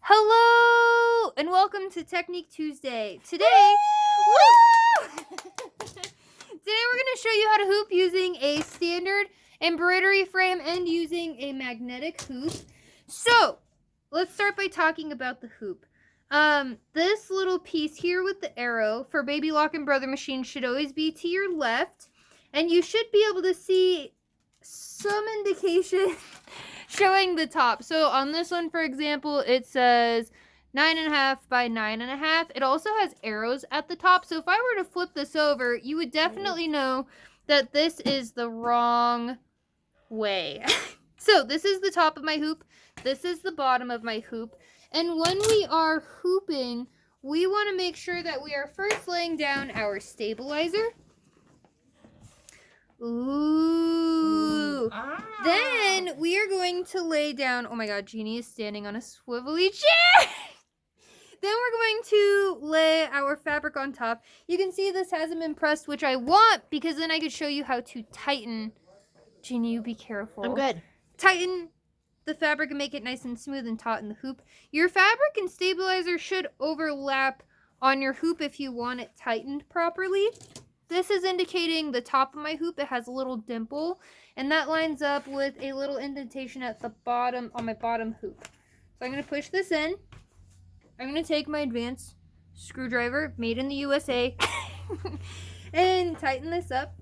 Hello and welcome to Technique Tuesday. Today we're going to show you how to hoop using a standard embroidery frame and using a magnetic hoop. So, let's start by talking about the hoop. This little piece here with the arrow for Baby Lock and Brother machine should always be to your left, and you should be able to see some indication showing the top. So on this one, for example, it says 9.5 by 9.5. It also has arrows at the top. So if I were to flip this over, you would definitely know that this is the wrong way. So this is the top of my hoop. This is the bottom of my hoop. And when we are hooping, we want to make sure that we are first laying down our stabilizer. Ooh. Then we are going to lay down, oh my god, Jeannie is standing on a swivelly chair. Then we're going to lay our fabric on top. You can see this hasn't been pressed, which I want because then I could show you how to tighten. Jeannie, you be careful. I'm good. Tighten the fabric and make it nice and smooth and taut in the hoop. Your fabric and stabilizer should overlap on your hoop if you want it tightened properly. This is indicating the top of my hoop. It has a little dimple, and that lines up with a little indentation at the bottom on my bottom hoop. So I'm going to push this in. I'm going to take my advanced screwdriver, made in the USA, and tighten this up.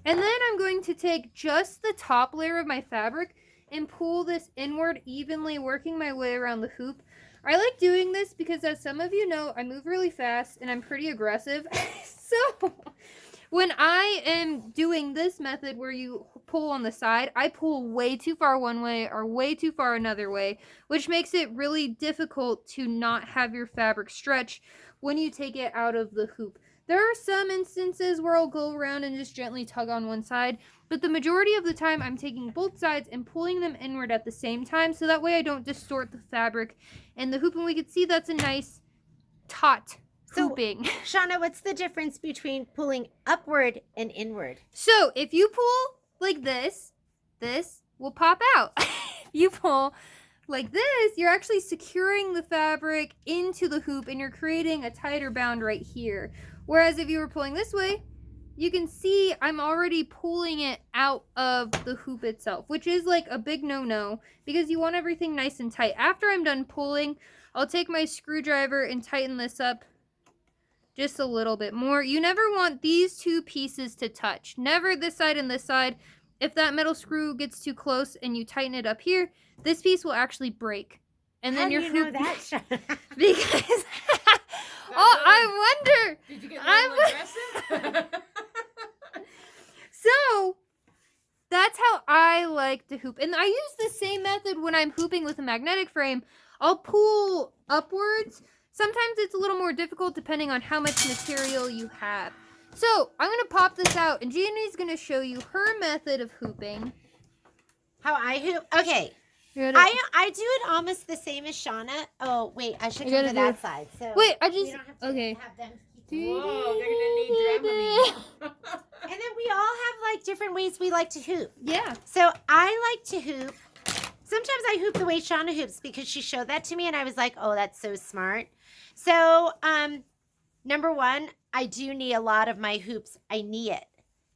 And then I'm going to take just the top layer of my fabric and pull this inward evenly, working my way around the hoop. I like doing this because, as some of you know, I move really fast and I'm pretty aggressive. So when I am doing this method where you pull on the side, I pull way too far one way or way too far another way, which makes it really difficult to not have your fabric stretch when you take it out of the hoop. There are some instances where I'll go around and just gently tug on one side, but the majority of the time I'm taking both sides and pulling them inward at the same time, so that way I don't distort the fabric and the hoop, and we can see that's a nice taut hooping. So, Shawna, what's the difference between pulling upward and inward? So if you pull like this will pop out. If you pull like this, you're actually securing the fabric into the hoop and you're creating a tighter bound right here. Whereas if you were pulling this way, you can see I'm already pulling it out of the hoop itself, which is like a big no-no because you want everything nice and tight. After I'm done pulling, I'll take my screwdriver and tighten this up just a little bit more. You never want these two pieces to touch. Never this side and this side. If that metal screw gets too close and you tighten it up here, this piece will actually break. And then How your do you know that, Shawna? Because I wonder. Did you get a little aggressive? So that's how I like to hoop. And I use the same method when I'm hooping with a magnetic frame. I'll pull upwards. Sometimes it's a little more difficult depending on how much material you have. So I'm going to pop this out and Jeannie's going to show you her method of hooping. How I hoop? Okay. I do it almost the same as Shawna. Oh, wait. I should go to that side. So wait, I we just... don't have to Okay. have them. Whoa, they're gonna need Dramamine. And then we all have like different ways we like to hoop. Yeah. So I like to hoop. Sometimes I hoop the way Shawna hoops because she showed that to me and I was like, oh, that's so smart. So, number one, I do knee a lot of my hoops. I knee it.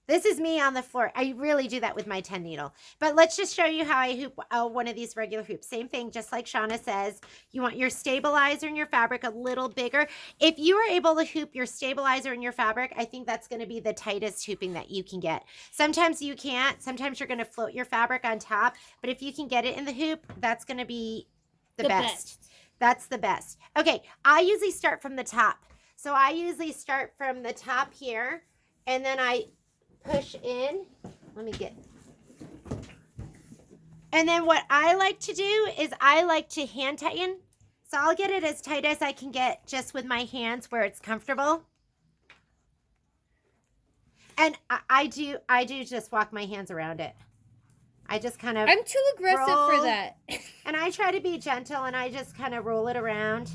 This is me on the floor. I really do that with my 10 needle. But let's just show you how I hoop one of these regular hoops. Same thing, just like Shawna says. You want your stabilizer and your fabric a little bigger. If you are able to hoop your stabilizer and your fabric, I think that's going to be the tightest hooping that you can get. Sometimes you can't. Sometimes you're going to float your fabric on top. But if you can get it in the hoop, that's going to be the best. That's the best. Okay, I usually start from the top. So I usually start from the top here, and then I push in. Let me get. And then what I like to do is I like to hand tighten. So I'll get it as tight as I can get just with my hands where it's comfortable. And I do just walk my hands around it. I just kind of I'm too aggressive for that. And I try to be gentle and I just kind of roll it around.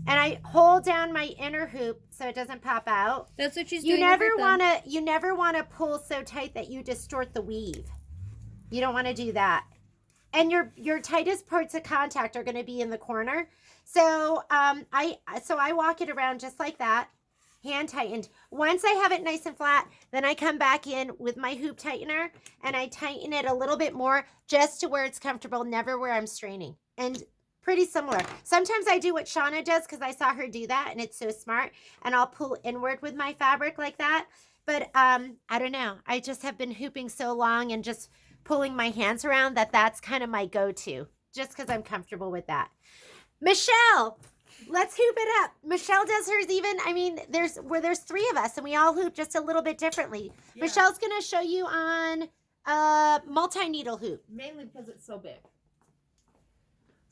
And I hold down my inner hoop so it doesn't pop out. That's what she's doing. You never want to pull so tight that you distort the weave. You don't want to do that. and your tightest parts of contact are going to be in the corner. So I walk it around just like that, hand tightened. Once I have it nice and flat, then I come back in with my hoop tightener and I tighten it a little bit more just to where it's comfortable, never where I'm straining. And pretty similar. Sometimes I do what Shawna does because I saw her do that and it's so smart. And I'll pull inward with my fabric like that. But I don't know. I just have been hooping so long and just pulling my hands around that's kind of my go-to. Just because I'm comfortable with that. Michelle, let's hoop it up. Michelle does hers even, I mean, there's 3 of us and we all hoop just a little bit differently. Yeah. Michelle's going to show you on multi-needle hoop. Mainly because it's so big.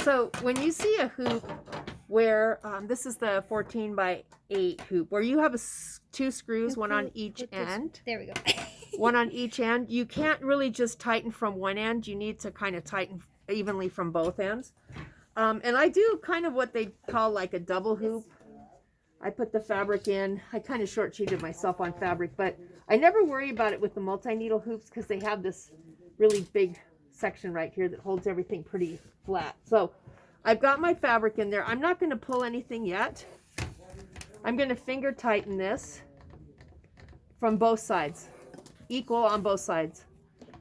So when you see a hoop where, this is the 14 by 8 hoop, where you have 2 screws, one on each end. There we go. One on each end. You can't really just tighten from one end. You need to kind of tighten evenly from both ends. And I do kind of what they call like a double hoop. I put the fabric in. I kind of short-cheated myself on fabric, but I never worry about it with the multi-needle hoops because they have this really big section right here that holds everything pretty flat. So I've got my fabric in there. I'm not going to pull anything yet. I'm going to finger tighten this from both sides, equal on both sides,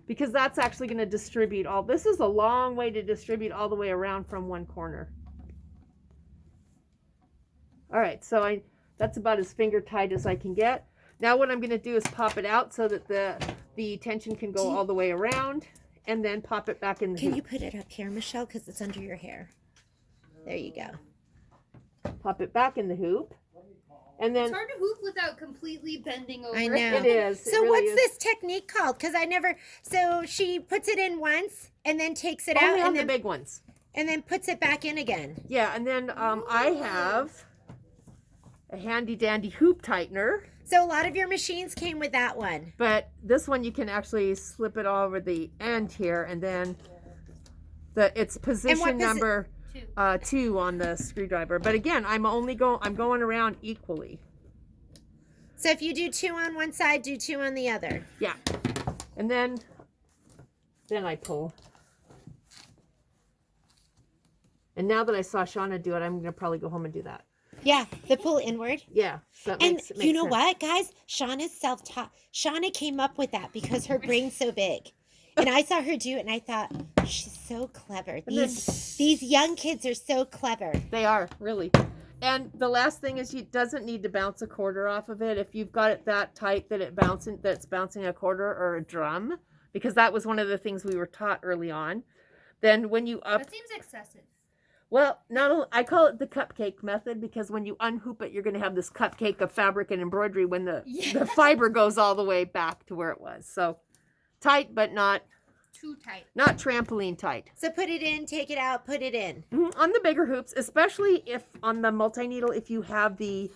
because that's actually going to distribute all. This is a long way to distribute all the way around from one corner. All right, so that's about as finger tight as I can get. Now what I'm going to do is pop it out so that the tension can go all the way around, and then pop it back in the hoop. Can you put it up here, Michelle, because it's under your hair? There you go. Pop it back in the hoop. And then It's hard to hoop without completely bending over. I know. it is. So really what's is. this technique called? Because I never. So she puts it in once and then takes it Only out on and the then big ones. and then puts it back in again. Yeah, and then I have a handy dandy hoop tightener. So a lot of your machines came with that one. But this one you can actually slip it all over the end here, and then it's position number 2 on the screwdriver. But again, I'm going around equally. So if you do 2 on one side, do 2 on the other. Yeah, and then I pull. And now that I saw Shawna do it, I'm gonna probably go home and do that. Yeah, the pull inward. Yeah, that And makes you know sense. what, guys? Shawna's self-taught. Shawna came up with that because her brain's so big. And I saw her do it, and I thought, she's so clever. These young kids are so clever. They are, really. And the last thing is, it doesn't need to bounce a quarter off of it. If you've got it that tight that it's bouncing a quarter or a drum, because that was one of the things we were taught early on. Then when you That seems excessive. well, not only, I call it the cupcake method, because when you unhoop it, you're going to have this cupcake of fabric and embroidery when the fiber goes all the way back to where it was. So tight, but not Too tight. not trampoline tight. So put it in, take it out, put it in. On the bigger hoops, especially if on the multi-needle, if you have the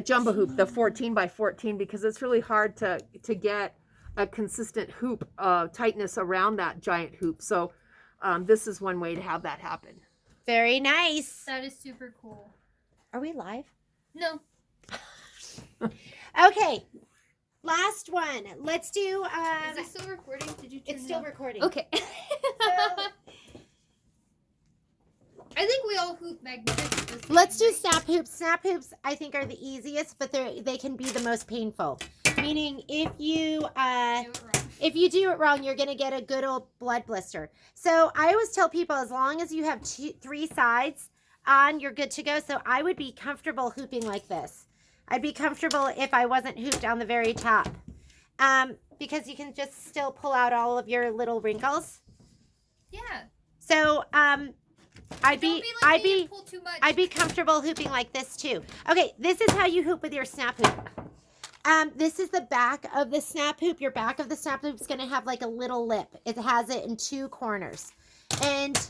jumbo hoop, the 14 by 14, because it's really hard to get a consistent hoop tightness around that giant hoop. So this is one way to have that happen. Very nice. That is super cool. Are we live? No. Okay. Last one. Let's do Is it still recording? Did you turn it's it still off? recording. Okay. So, I think we all hoop magnetic. let's do snap hoops. Snap hoops I think are the easiest, but they can be the most painful. Meaning if you do it wrong, you're going to get a good old blood blister. So I always tell people, as long as you have 3 sides on, you're good to go. So I would be comfortable hooping like this. I'd be comfortable if I wasn't hooped on the very top. Because you can just still pull out all of your little wrinkles. Yeah. So I'd be pull too much. I'd be comfortable hooping like this too. Okay, this is how you hoop with your snap hoop. This is the back of the snap hoop. Your back of the snap hoop is going to have like a little lip. It has it in 2 corners. And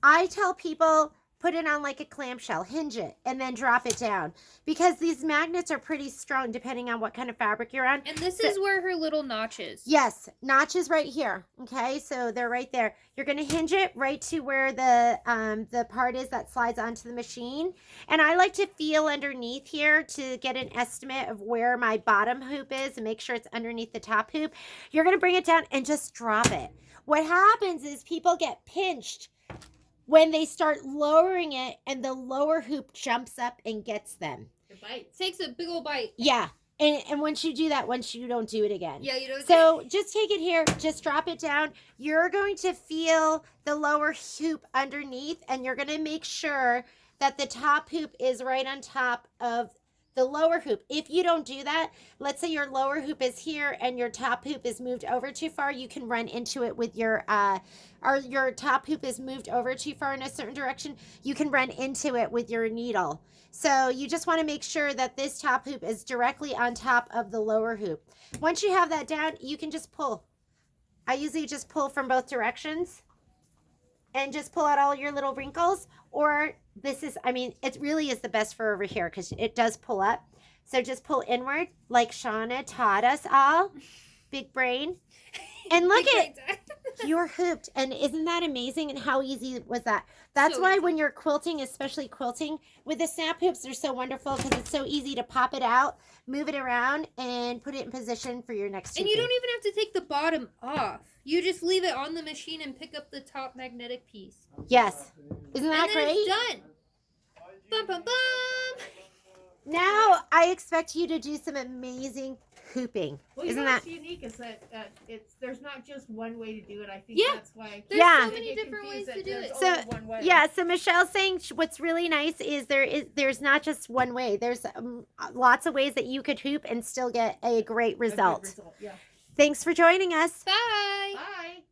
I tell people put it on like a clamshell, hinge it, and then drop it down. Because these magnets are pretty strong depending on what kind of fabric you're on. And this is where her little notch is. Yes, notches right here. Okay, so they're right there. You're gonna hinge it right to where the part is that slides onto the machine. And I like to feel underneath here to get an estimate of where my bottom hoop is and make sure it's underneath the top hoop. You're gonna bring it down and just drop it. What happens is people get pinched when they start lowering it and the lower hoop jumps up and gets them. It bites. Takes a big old bite. Yeah. And once you do that, once you don't do it again. Yeah, you don't. So just take it here, just drop it down. You're going to feel the lower hoop underneath, and you're going to make sure that the top hoop is right on top of the lower hoop. If you don't do that, let's say your lower hoop is here and your top hoop is moved over too far, you can run into it with your or your top hoop is moved over too far in a certain direction, you can run into it with your needle. So you just want to make sure that this top hoop is directly on top of the lower hoop. Once you have that down, you can just pull. I usually just pull from both directions and just pull out all your little wrinkles. Or this is, I mean, it really is the best for over here because it does pull up. So just pull inward like Shawna taught us all. Big brain. And look at, you're hooped. And isn't that amazing? And how easy was that? That's So why easy. when you're quilting, especially quilting, with the snap hoops, they're so wonderful because it's so easy to pop it out, move it around, and put it in position for your next And you hooping. don't even have to take the bottom off. You just leave it on the machine and pick up the top magnetic piece. Yes. Isn't that And then great? it's done. Bum, bum, bum. Now I expect you to do some amazing hooping. Well, Isn't you know that? what's unique is that there's not just one way to do it. I think Yeah. that's why. There's Yeah. so many different ways to do it. So, one way. Yeah, so Michelle's saying what's really nice is there's not just one way. There's lots of ways that you could hoop and still get a great A good result. Yeah. Thanks for joining us. Bye. Bye.